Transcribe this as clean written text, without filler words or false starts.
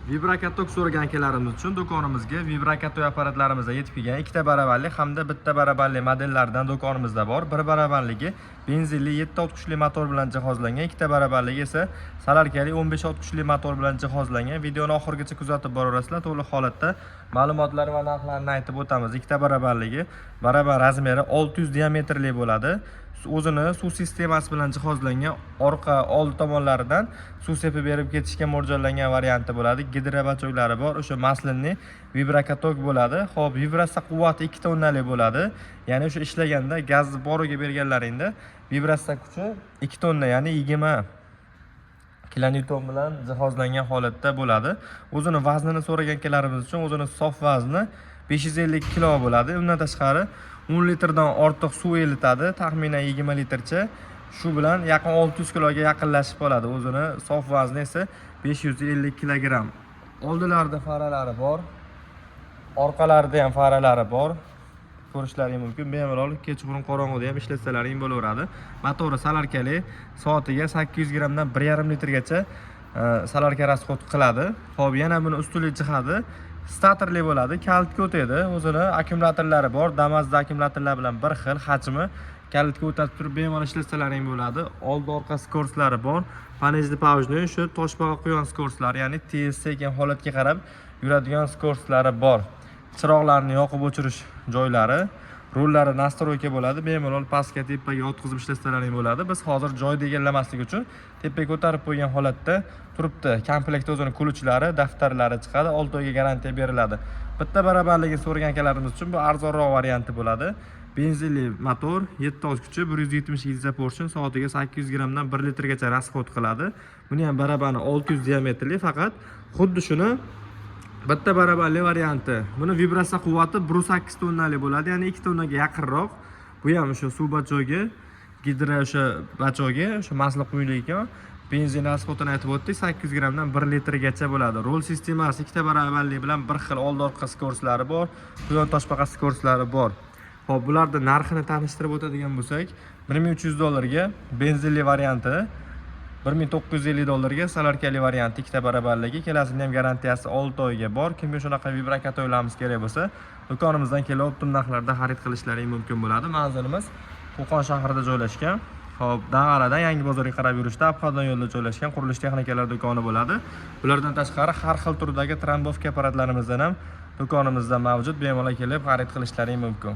Vibrakatok so'ragan akalarimiz uchun do'konimizga vibrakatok apparatlarimizda yetib kelgan ikkita barabarli hamda bitta barabarli modellaridan do'konimizda bor. Bir barabarligi benzinli 7 ot kuchli motor bilan jihozlangan, ikkita barabarligi esa salarkali 15 ot kuchli motor bilan jihozlangan. Videoni oxirigacha kuzatib boraverasizlar. To'liq holatda ma'lumotlar va narxlarni aytib o'tamiz. Ikkita barabarligi barabar razmeri 600 diametrli bo'ladi. O'zini suv sistemasi bilan jihozlangan, orqa old tomonlaridan suv sepib berib ketishga mo'ljallangan varianti bo'ladi. Gidrobachoylari bor. O'sha maslinli vibrakatok bo'ladi. Xo'p, vibratsiya quvvati 2 tonnalik bo'ladi. Ya'ni o'sha ishlaganda gazni boriga berganlaringda vibratsiya kuchi 2 tonna, ya'ni 20 kilonewton bilan jihozlangan holatda bo'ladi. O'zini vaznini so'ragan akalarimiz uchun o'zini sof vazni 550 kilo bo'ladi. Undan tashqari 10 litrdan ortiq suv elitadi, taxminan 20 litrcha. Shu bilan yaqin 600 kiloga yaqinlashib qoladi. O'zini sof vazni esa 550 kilogramm. Oldilarida faralari bor, orqalarida ham faralari bor. Ko'rishlaring mumkin. Bemalol kechqurun qorong'ida ham ishlatsalaring bo'laveradi. Motori salarkali, soatiga 800 grammdan 1,5 litrgacha salarka rasxod qiladi. Xo'p, yana buni ustunlik jihati statorli bo'ladi, kalitga o'tadi. O'zini akkumulyatorlari bor. Damazda akkumulyatorlar bilan bir xil hajmi. Kalitga o'tib turib bemalol ishlatsalaring bo'ladi. Old-orqa skorslari bor. Panejli pavjni shu toshbaqa quyon skorslari, ya'ni tez sekin holatga qarab yuradigan skorslari bor. Chiroqlarni yoqib o'chirish joylari, rullari nastroyka bo'ladi. Bemalol pastga, tepaga o'tkazib ishlatsalaring bo'ladi. Biz hozir joyni egallamaslik uchun tepaga ko'tarib qo'ygan holatda turibdi. Komplektda o'zining kuluvchilari, daftarlari chiqadi, 6 oyga garantiya beriladi. Bitta barabarligini so'ragan akalarimiz uchun bu arzonroq varianti bo'ladi. Benzinli motor, 7 ot kuchi, 170 gidza portion, soatiga 800 grammdan 1 litrgacha rasxod qiladi. Buni ham barabarni 600 diametrli, faqat xuddi shuni bitta barabarli varianti. Buni vibratsiya quvvati 1.8 tonnalik bo'ladi, ya'ni 2 tonnaga yaqinroq. Bu ham o'sha suv bachogi, gidro o'sha bachogi, o'sha masli quyilgan. Benzin rasxodini aytib o'tdik, 800 grammdan 1 litrgacha bo'ladi. Rol sistemasi ikkita barabarlik bilan bir xil old-orqa skorslari bor, quyon toshbaqa skorslari bor. Xo'p, bularning narxini tanishtirib o'tadigan bo'lsak, 1300 dollarga benzinli varianti, 1950 dollarga salarkali varianti ikkita barabarligi, kelasini ham garantiyasi 6 oyga bor. Kimga shunaqa vibrakatoylarimiz kerak bo'lsa, do'konimizdan kelib optim narxlarda xarid qilishlaring mumkin bo'ladi. Manzilimiz Qo'qon shahrida joylashgan. Xo'p, Dang'aradan Yangi bozorga qarab yurishda Abxodon yo'lida joylashgan qurilish texnikalar do'koni bo'ladi. Bulardan tashqari har xil turdagi trombovka apparatlarimizdan ham do'konimizda mavjud. Bemalol kelib xarid qilishlaring mumkin.